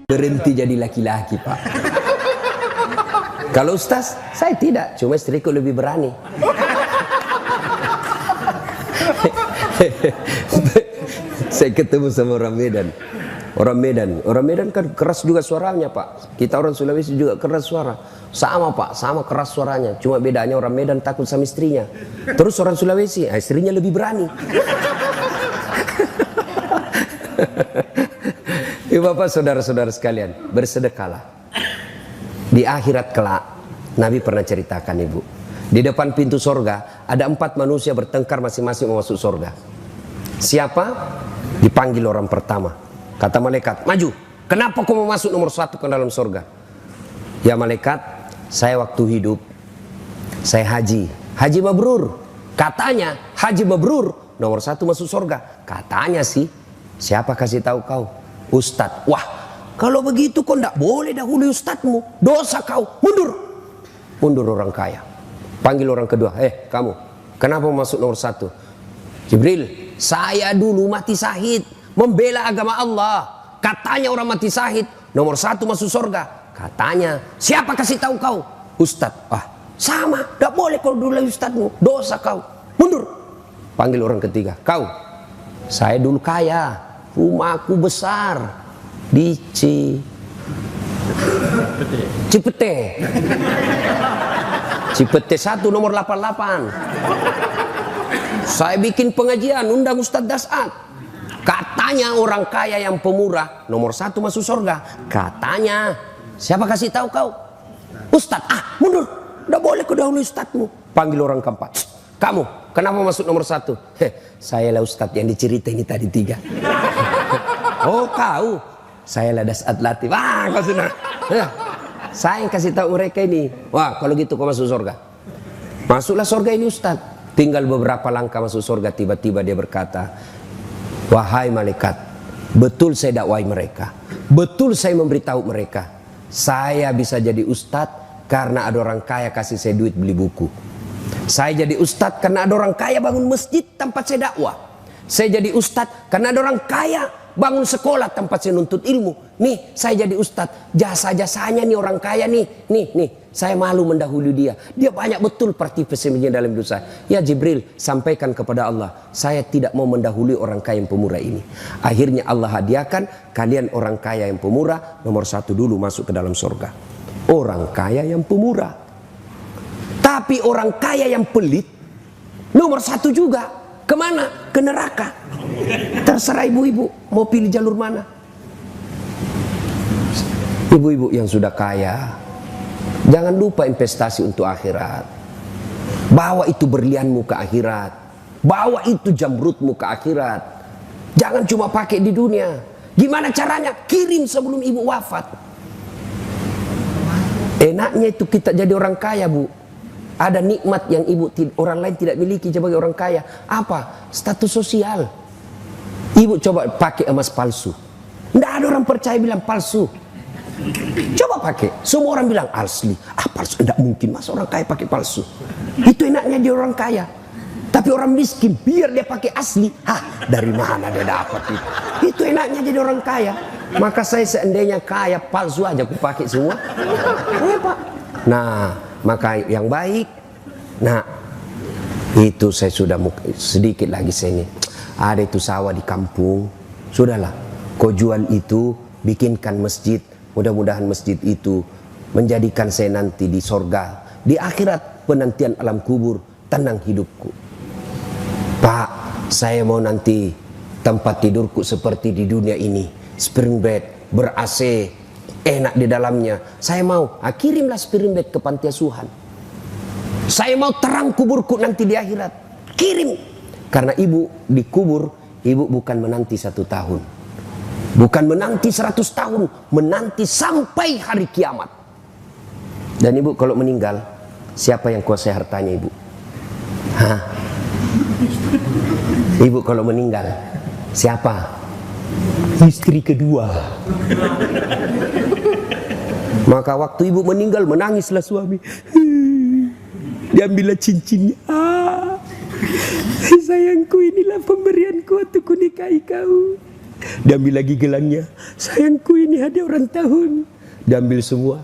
berhenti jadi laki-laki, Pak. Kalau ustaz, saya tidak, cuma istriku lebih berani. Saya ketemu sama orang Medan. Orang Medan kan keras juga suaranya, Pak. Kita orang Sulawesi juga keras suara. Sama, Pak, sama keras suaranya. Cuma bedanya orang Medan takut sama istrinya. Terus orang Sulawesi, istrinya lebih berani. Ibu bapak, saudara-saudara sekalian, bersedekahlah. Di akhirat kelak, Nabi pernah ceritakan, ibu, di depan pintu sorga ada 4 manusia bertengkar masing-masing mau masuk sorga. Siapa? Dipanggil orang pertama. Kata malaikat, maju. Kenapa kau mau masuk nomor 1 ke dalam sorga? Ya malaikat, saya waktu hidup saya haji mabrur. Katanya haji mabrur nomor 1 masuk sorga. Katanya sih. Siapa kasih tahu kau? Ustadz. Wah, kalau begitu kau tidak boleh dahului ustadzmu. Dosa kau. Mundur orang kaya. Panggil orang kedua. Kamu, kenapa masuk nomor 1? Jibril, saya dulu mati syahid membela agama Allah. Katanya orang mati syahid nomor 1 masuk surga. Katanya, siapa kasih tahu kau? Ustadz. Sama, tidak boleh kau dulu ustadzmu. Dosa kau. Mundur. Panggil orang ketiga. Kau, saya dulu kaya. Rumahku besar di Cipete 1 nomor 88. Saya bikin pengajian, undang Ustadz Dasat. Katanya orang kaya yang pemurah nomor 1 masuk surga. Katanya, siapa kasih tahu kau? Ustadz. Mundur, tidak boleh kau dahului ustadzmu. Panggil orang keempat. Kamu, kenapa masuk nomor 1? Saya lah ustadz yang dicerita ini tadi 3. Oh kau, saya lah Dasat Latif. Kau sudah. Saya yang kasih tahu mereka ini. Wah, kalau gitu kau masuk surga. Masuklah surga ini ustadz. Tinggal beberapa langkah masuk surga, tiba-tiba dia berkata, wahai malaikat, betul saya dakwai mereka. Betul saya memberitahu mereka. Saya bisa jadi ustadz karena ada orang kaya kasih saya duit beli buku. Saya jadi ustadz karena ada orang kaya bangun masjid tempat saya dakwah. Saya jadi ustadz karena ada orang kaya bangun sekolah tempat saya nuntut ilmu. Nih, saya jadi ustadz, jasa-jasanya nih orang kaya nih. Saya malu mendahului dia. Dia banyak betul partisipasinya dalam hidup saya. Ya Jibril, sampaikan kepada Allah, saya tidak mau mendahului orang kaya yang pemurah ini. Akhirnya Allah hadiahkan kalian orang kaya yang pemurah nomor 1 dulu masuk ke dalam surga. Orang kaya yang pemurah. Tapi orang kaya yang pelit nomor 1 juga. Kemana? Ke neraka. Terserah ibu-ibu mau pilih jalur mana. Ibu-ibu yang sudah kaya, jangan lupa investasi untuk akhirat. Bawa itu berlianmu ke akhirat. Bawa itu jamrutmu ke akhirat. Jangan cuma pakai di dunia. Gimana caranya? Kirim sebelum ibu wafat. Enaknya itu kita jadi orang kaya, Bu. Ada nikmat yang orang lain tidak miliki sebagai orang kaya. Apa? Status sosial. Ibu coba pakai emas palsu. Tidak ada orang percaya bilang palsu. Coba pakai. Semua orang bilang asli. Palsu. Tidak mungkin. Masa orang kaya pakai palsu? Itu enaknya dia orang kaya. Tapi orang miskin biar dia pakai asli. Dari mana dia dapat itu? Itu enaknya jadi orang kaya. Maka saya seandainya kaya palsu aja aku pakai semua. Pak. Nah, maka yang baik. Nah, itu saya sudah sedikit lagi saya ini. Ada itu sawah di kampung. Sudahlah, kau jual itu, bikinkan masjid. Mudah-mudahan masjid itu menjadikan saya nanti di sorga. Di akhirat penantian alam kubur, tenang hidupku. Pak, saya mau nanti tempat tidurku seperti di dunia ini. Spring bed, ber-AC, enak di dalamnya. Saya mau, kirimlah spring bed ke panti asuhan. Saya mau terang kuburku nanti di akhirat. Kirim. Karena ibu dikubur, ibu bukan menanti 1 tahun. Bukan menanti 100 tahun. Menanti sampai hari kiamat. Dan ibu kalau meninggal, siapa yang kuasai hartanya ibu? Ibu kalau meninggal, siapa? Istri kedua. Maka waktu ibu meninggal, menangislah suami. Diambillah cincinnya. Sayangku, inilah pemberianku untuk kunikahi kau. Diambil lagi gelangnya. Sayangku, ini hadiah ulang tahun. Diambil semua.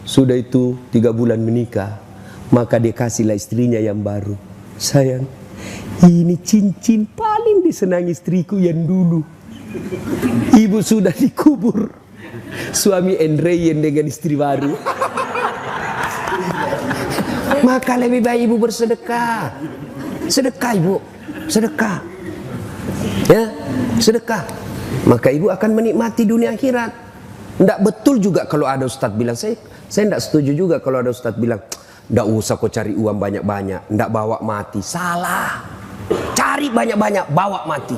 Sudah itu 3 bulan menikah. Maka dia kasihlah istrinya yang baru. Sayang, ini cincin paling disenangi istriku yang dulu. Ibu sudah dikubur. Suami Andreyen dengan istri baru. Maka lebih baik ibu bersedekah. Sedekah ibu, sedekah. Ya, sedekah. Maka ibu akan menikmati dunia akhirat. Tidak betul juga kalau ada ustadz bilang, saya tidak setuju juga kalau ada ustadz bilang, tidak usah kau cari uang banyak-banyak, tidak bawa mati. Salah. Cari banyak-banyak, bawa mati.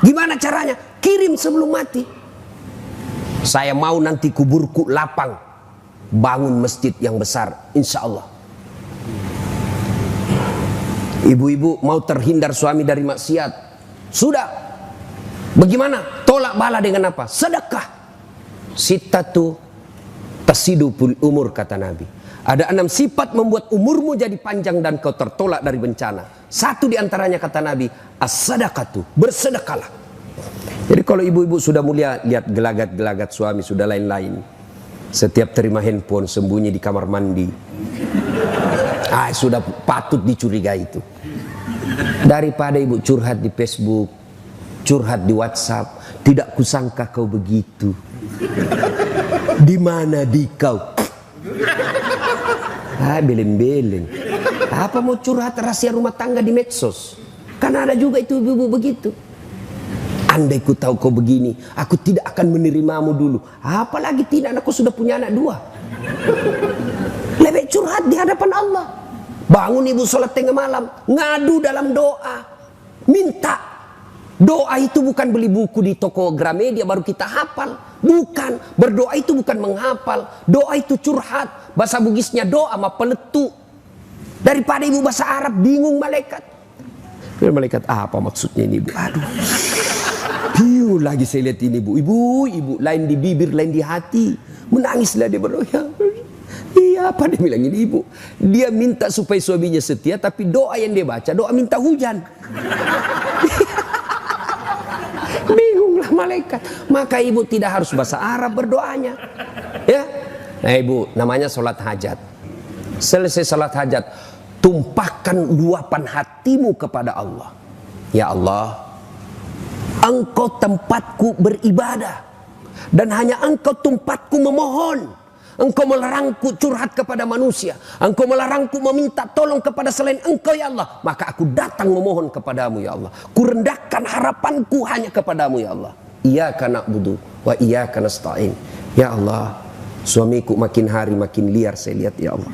Gimana caranya? Kirim sebelum mati. Saya mau nanti kuburku lapang, bangun masjid yang besar, insya Allah. Ibu-ibu mau terhindar suami dari maksiat, sudah. Bagaimana? Tolak bala dengan apa? Sedekah. Sittatu tasidupul umur, kata Nabi. Ada 6 sifat membuat umurmu jadi panjang dan kau tertolak dari bencana. Satu diantaranya, kata Nabi, as-sadaqatu, bersedekahlah. Jadi kalau ibu-ibu sudah mulia, lihat gelagat-gelagat suami sudah lain-lain. Setiap terima handphone sembunyi di kamar mandi. Sudah patut dicurigai itu. Daripada ibu curhat di Facebook, curhat di WhatsApp, tidak kusangka kau begitu. Di mana di kau? Beleng-beleng. Apa mau curhat rahasia rumah tangga di medsos? Karena ada juga itu ibu-ibu begitu. Andai ku tahu kau begini, aku tidak akan menerimamu dulu. Apalagi tidak, aku sudah punya anak 2. Lebih curhat di hadapan Allah. Bangun ibu sholat tengah malam, ngadu dalam doa, minta. Doa itu bukan beli buku di toko Gramedia baru kita hafal. Bukan, berdoa itu bukan menghafal. Doa itu curhat. Bahasa Bugisnya doa sama peletu. Daripada ibu bahasa Arab bingung malaikat. Malaikat apa maksudnya ini ibu? Aduh, bingung lagi saya lihat ini ibu. Ibu, lain di bibir, lain di hati. Menangislah dia berdoa. Iya, apa dia bilang ini ibu? Dia minta supaya suaminya setia, tapi doa yang dia baca, doa minta hujan. Bingunglah malaikat. Maka ibu tidak harus bahasa Arab berdoanya. Ya, nah ibu, namanya sholat hajat. Selesai sholat hajat, tumpahkan luapan hatimu kepada Allah. Ya Allah, Engkau tempatku beribadah, dan hanya Engkau tempatku memohon. Engkau melarangku curhat kepada manusia. Engkau melarangku meminta tolong kepada selain Engkau, ya Allah. Maka aku datang memohon kepadamu, ya Allah. Kurendahkan harapanku hanya kepadamu, ya Allah. Iyyaka na'budu wa iyyaka nasta'in. Ya Allah, suamiku makin hari makin liar saya lihat, ya Allah.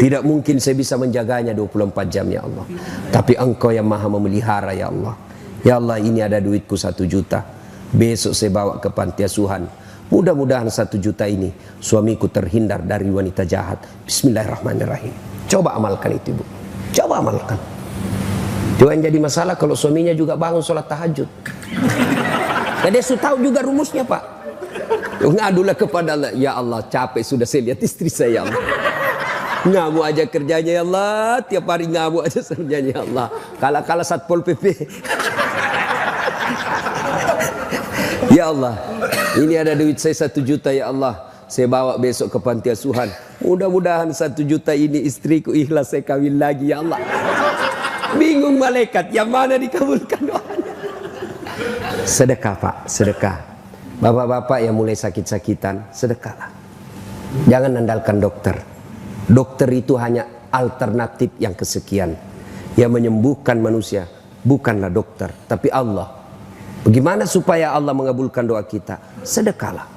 Tidak mungkin saya bisa menjaganya 24 jam, ya Allah. Tapi Engkau yang maha memelihara, ya Allah. Ya Allah, ini ada duitku 1 juta. Besok saya bawa ke panti asuhan. Mudah-mudahan 1 juta ini suamiku terhindar dari wanita jahat. Bismillahirrahmanirrahim. Coba amalkan itu ibu. Coba amalkan. Cuma yang jadi masalah kalau suaminya juga bangun sholat tahajud. Dan dia sudah tahu juga rumusnya pak. Ngadulah kepada Allah. Ya Allah, capek sudah saya lihat istri saya, ya Allah. Ngamuk aja kerjanya, ya Allah. Tiap hari ngamuk aja kerjanya, ya Allah. Kala-kala Satpol PP. Ya Allah, ini ada duit saya 1 juta, ya Allah. Saya bawa besok ke panti asuhan. Mudah-mudahan 1 juta ini istriku ikhlas saya kawin lagi, ya Allah. Bingung malaikat, yang mana dikabulkan doanya? Sedekah pak, sedekah. Bapak-bapak yang mulai sakit-sakitan, sedekahlah. Jangan andalkan dokter. Dokter itu hanya alternatif yang kesekian. Yang menyembuhkan manusia bukanlah dokter, tapi Allah. Bagaimana supaya Allah mengabulkan doa kita? Sedekahlah.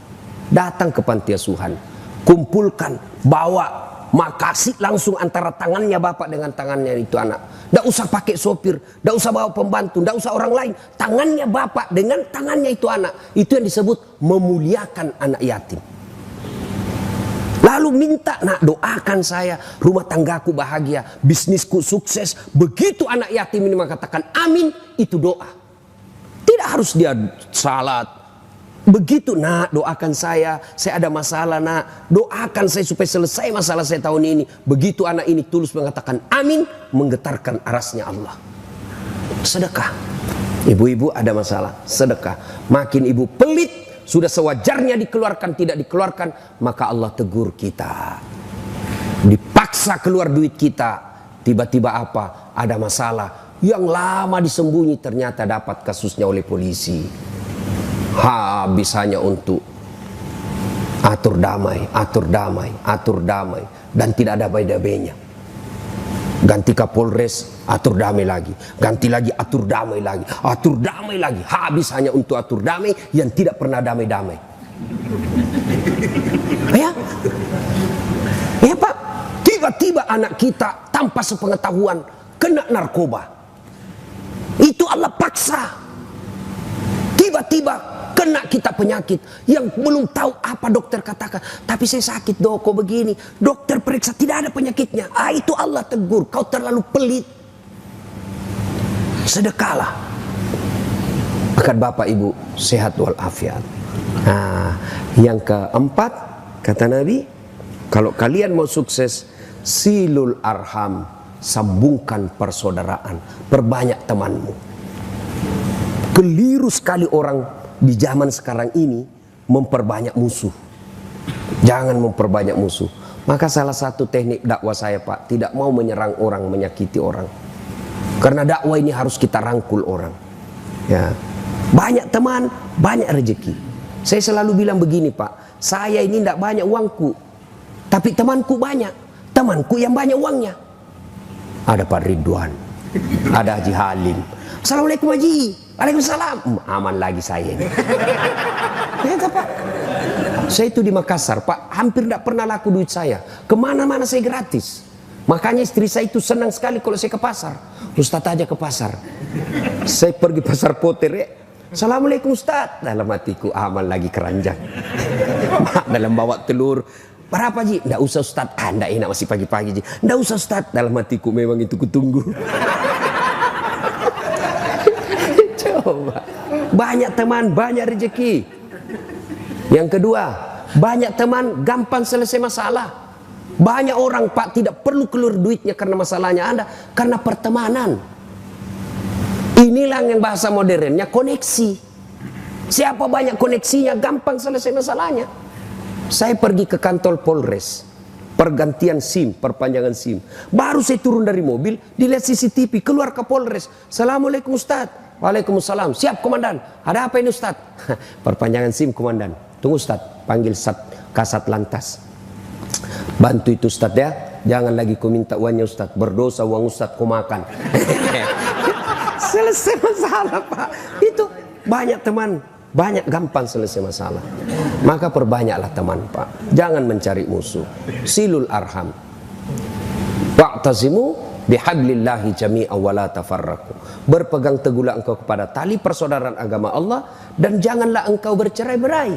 Datang ke panti asuhan, kumpulkan, bawa, makasih langsung antara tangannya bapak dengan tangannya itu anak. Tidak usah pakai sopir, tidak usah bawa pembantu, tidak usah orang lain. Tangannya bapak dengan tangannya itu anak. Itu yang disebut memuliakan anak yatim. Lalu minta, nak doakan saya, rumah tanggaku bahagia, bisnisku sukses. Begitu anak yatim ini mengatakan amin, itu doa. Tidak harus dia salat. Begitu, nak doakan saya ada masalah, nak doakan saya supaya selesai masalah saya tahun ini. Begitu anak ini tulus mengatakan amin, menggetarkan arasnya Allah. Sedekah. Ibu-ibu ada masalah, sedekah. Makin ibu pelit, sudah sewajarnya dikeluarkan, tidak dikeluarkan, maka Allah tegur kita. Dipaksa keluar duit kita, tiba-tiba apa? Ada masalah yang lama disembunyi, ternyata dapat kasusnya oleh polisi. Habis hanya untuk atur damai, atur damai, atur damai, dan tidak ada baik-baiknya. Ganti Kapolres, atur damai lagi. Ganti lagi, atur damai lagi. Atur damai lagi. Habis hanya untuk atur damai yang tidak pernah damai-damai. Ya, ya Pak. Tiba-tiba anak kita tanpa sepengetahuan kena narkoba. Itu Allah paksa. Tiba-tiba kena kita penyakit yang belum tahu apa dokter katakan. Tapi saya sakit dok, kok begini. Dokter periksa tidak ada penyakitnya. Itu Allah tegur, kau terlalu pelit. Sedekahlah. Akan Bapak Ibu sehat walafiat. Nah, yang keempat kata Nabi, kalau kalian mau sukses, silul arham, sambungkan persaudaraan, perbanyak temanmu. Keliru sekali orang di zaman sekarang ini memperbanyak musuh. Jangan memperbanyak musuh. Maka salah satu teknik dakwah saya Pak, tidak mau menyerang orang, menyakiti orang. Karena dakwah ini harus kita rangkul orang. Ya, banyak teman, banyak rezeki. Saya selalu bilang begini Pak, saya ini tidak banyak uangku, tapi temanku banyak. Temanku yang banyak uangnya. Ada Pak Ridwan, ada Haji Halim. Assalamualaikum Haji. Waalaikumsalam. Aman lagi saya ini. Ya, Pak. Saya itu di Makassar Pak, hampir tidak pernah laku duit saya. Kemana-mana saya gratis. Makanya istri saya itu senang sekali kalau saya ke pasar. Ustaz aja ke pasar. Saya pergi pasar Poter ya. Assalamualaikum Ustaz. Dalam hatiku aman lagi keranjang. Dalam bawa telur. Berapa Ji? Nggak usah Ustaz. Nggak enak masih pagi-pagi Ji. Nggak usah Ustaz. Dalam hatiku memang itu kutunggu. Coba. Banyak teman, banyak rezeki. Yang kedua, banyak teman, gampang selesai masalah. Banyak orang Pak tidak perlu keluar duitnya karena masalahnya Anda, karena pertemanan. Inilah yang bahasa modernnya koneksi. Siapa banyak koneksinya, gampang selesai masalahnya. Saya pergi ke kantor Polres, pergantian SIM, perpanjangan SIM. Baru saya turun dari mobil, dilihat CCTV, keluar ke Polres. Assalamualaikum Ustaz. Waalaikumsalam. Siap komandan. Ada apa ini Ustaz? Perpanjangan SIM komandan. Tunggu Ustaz, panggil Kasat Lantas. Bantu itu Ustaz ya. Jangan lagi kau minta uangnya Ustaz. Berdosa uang Ustaz kau makan. Selesai masalah Pak. Itu banyak teman, banyak gampang selesai masalah. Maka perbanyaklah teman Pak. Jangan mencari musuh. Silul arham. Wa'tazimu bihablillahi jami'an wa la tafarraqu. Berpegang teguhlah engkau kepada tali persaudaraan agama Allah dan janganlah engkau bercerai-berai.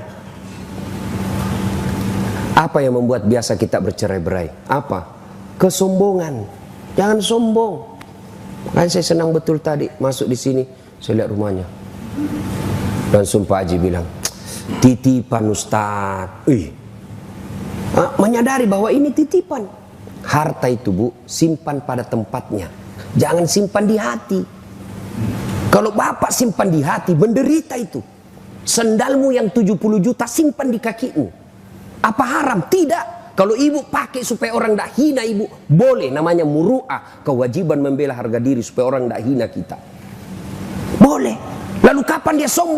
Apa yang membuat biasa kita bercerai-berai? Apa? Kesombongan. Jangan sombong. Kan saya senang betul tadi masuk di sini, saya lihat rumahnya. Langsung Pak Haji bilang, titipan Ustaz. Menyadari bahwa ini titipan. Harta itu Bu, simpan pada tempatnya. Jangan simpan di hati. Kalau Bapak simpan di hati, menderita itu. Sendalmu yang 70 juta simpan di kakimu. Apa haram? Tidak. Kalau ibu pakai supaya orang tidak hina ibu, boleh. Namanya muru'ah. Kewajiban membela harga diri supaya orang tidak hina kita. Boleh. Lalu kapan dia sombong?